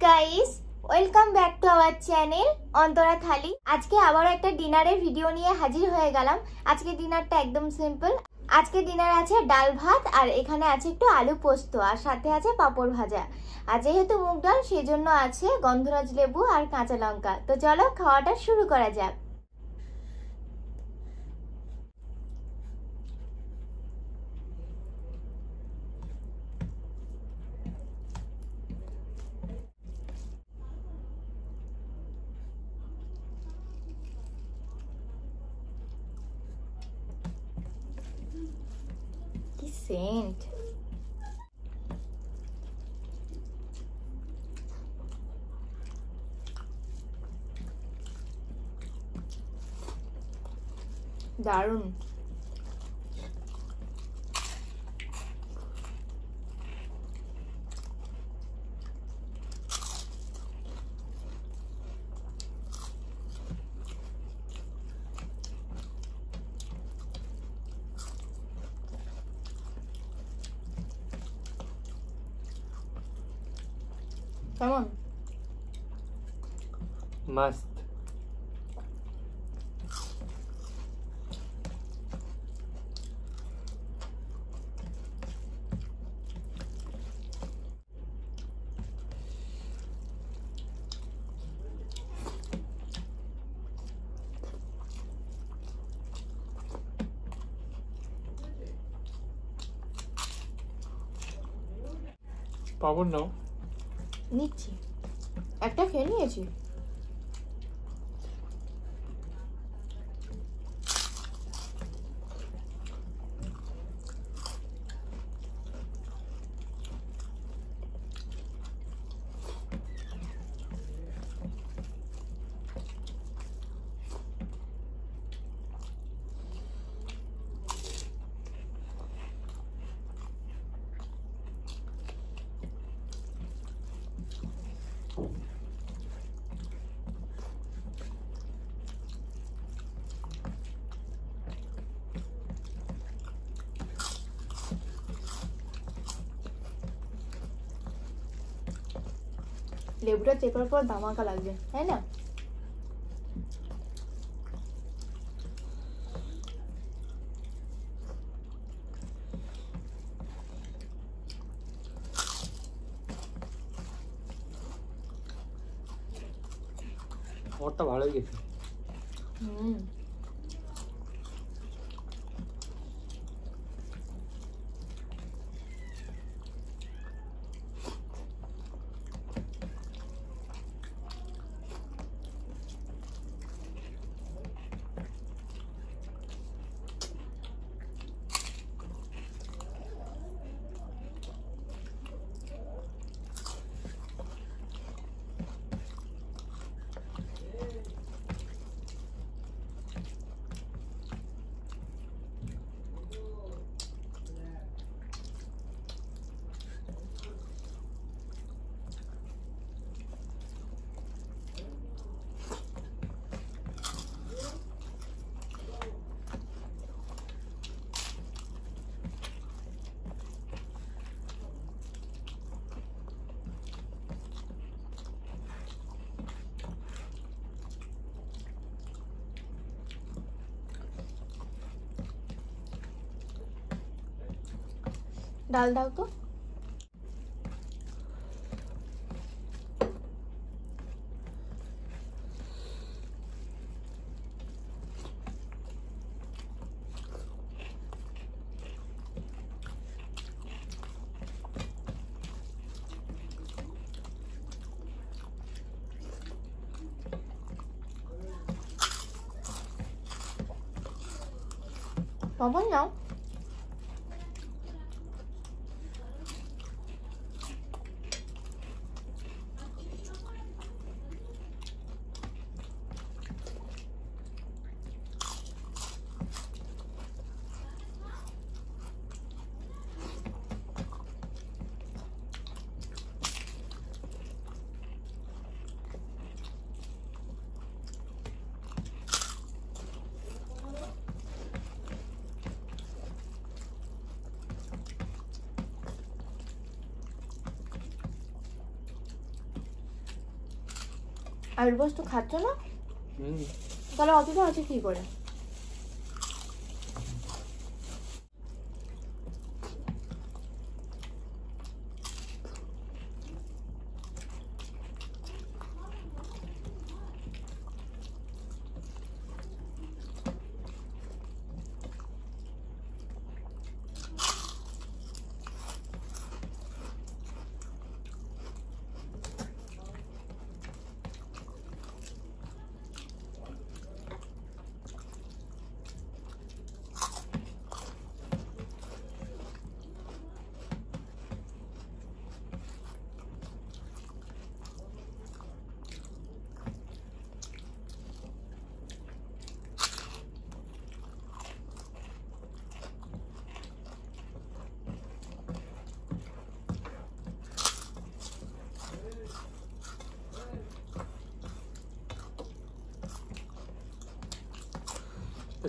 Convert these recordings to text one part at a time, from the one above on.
Guys, welcome back to our channel Antara Thali. আজকে আবারও একটা ডিনারের ভিডিও নিয়ে হাজির হয়ে গেলাম। আজকে ডিনারটা একদম সিম্পল। আজকে ডিনার আছে ডাল ভাত, আর এখানে আছে একটু আলু পোস্ত, আর সাথে আছে পাঁপড় ভাজা। আর যেহেতু মুগ ডাল, সেজন্য আছে গন্ধরাজ লেবু আর কাঁচা লঙ্কা। তো চলো খাওয়াটা শুরু করা যাক। কি সেন্ট! দারুণ। কেমন? मस्त। পাপড় নাও। নিচ্ছি, একটা খেয়ে নিয়েছি। লেবুটা চেপার পর ধামাকা লাগবে, তাই না? খাবারটা ভালোই গেছে। ডাল দাও তো। পাপড় নাও। আর রোজ তো খাচ্ছ না, তাহলে অতটা আছে কি করে?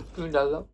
একটু ডাল দাও।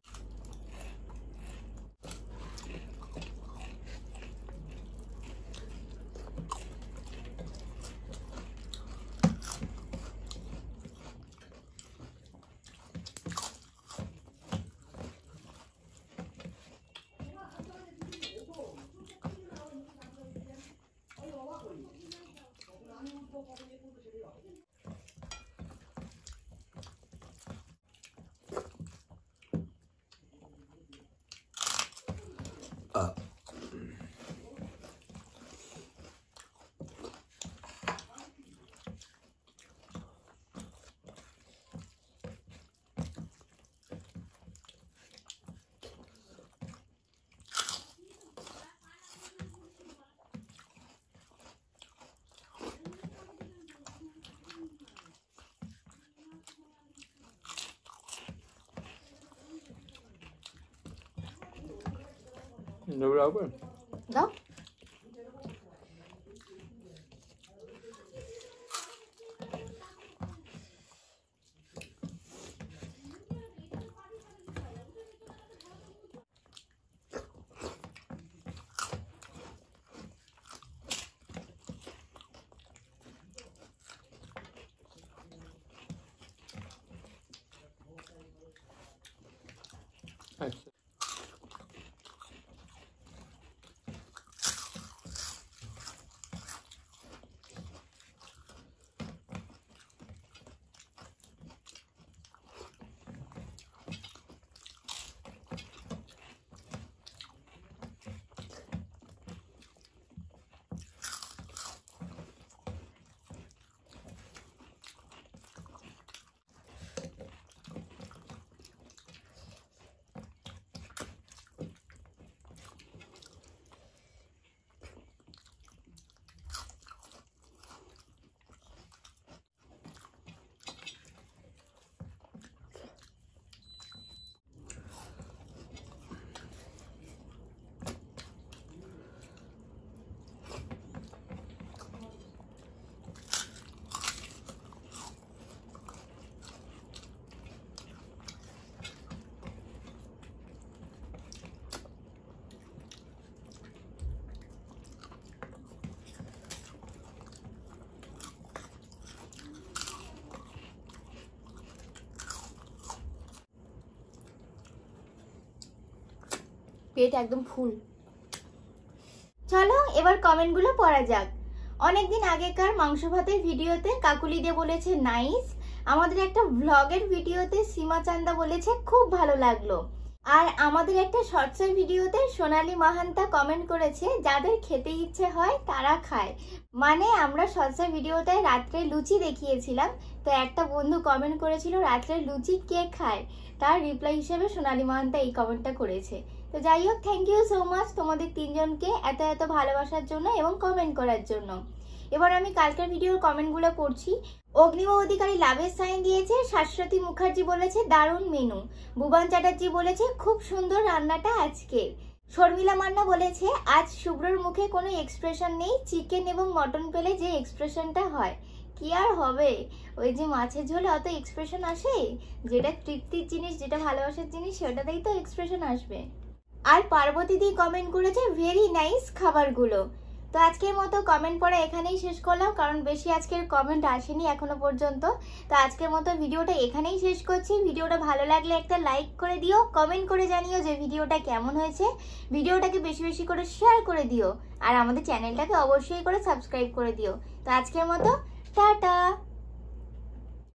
দাও। আচ্ছা, পেট একদম ফুল। চলো এবার কমেন্টগুলো পড়া যাক। অনেকদিন আগেকার মাংস ভাতের ভিডিওতে কাকুলি দে বলেছে নাইস। আমাদের একটা ভ্লগের ভিডিওতে সীমা চান্দা বলেছে খুব ভালো লাগলো। আর আমাদের একটা শর্টসের ভিডিওতে সোনালী মাহান্তা কমেন্ট করেছে যাদের খেতে ইচ্ছে হয় তারা খায়। মানে আমরা শর্টসের ভিডিওতে রাত্রে লুচি দেখিয়েছিলাম, তো একটা বন্ধু কমেন্ট করেছিল রাত্রে লুচি কে খায়, তার রিপ্লাই হিসেবে সোনালী মাহান্তা এই কমেন্টটা করেছে। তো যাই হোক, থ্যাংক ইউ সো মাচ তোমাদের তিনজনকে এত এত ভালোবাসার জন্য এবং কমেন্ট করার জন্য। এবার আমি কালকের ভিডিওর কমেন্টগুলো পড়ছি। অগ্নিম অধিকারী লাভের সাইন দিয়েছে। শাশ্বতী মুখার্জি বলেছে দারুণ মেনু। ভুবন চ্যাটার্জি বলেছে খুব সুন্দর রান্নাটা আজকে। শর্মিলা মান্না বলেছে আজ শুভ্রর মুখে কোনো এক্সপ্রেশন নেই, চিকেন এবং মটন পেলে যে এক্সপ্রেশনটা হয়। কি আর হবে, ওই যে মাছের ঝোলে অত এক্সপ্রেশন আসে? যেটা তৃপ্তির জিনিস, যেটা ভালোবাসার জিনিস, সেটাতেই তো এক্সপ্রেশন আসবে। আর পার্বতী দি কমেন্ট করেছে ভেরি নাইস খাবারগুলো। তো আজকের মতো কমেন্ট পড়া এখানেই শেষ করলাম, কারণ বেশি আজকের কমেন্ট আসেনি এখনো পর্যন্ত। তো আজকের মতো ভিডিওটা এখানেই শেষ করছি। ভিডিওটা ভালো লাগলে একটা লাইক করে দিও, কমেন্ট করে জানিও যে ভিডিওটা কেমন হয়েছে। ভিডিওটাকে বেশি বেশি করে শেয়ার করে দিও, আর আমাদের চ্যানেলটাকে অবশ্যই করে সাবস্ক্রাইব করে দিও। তো আজকের মতো টাটা।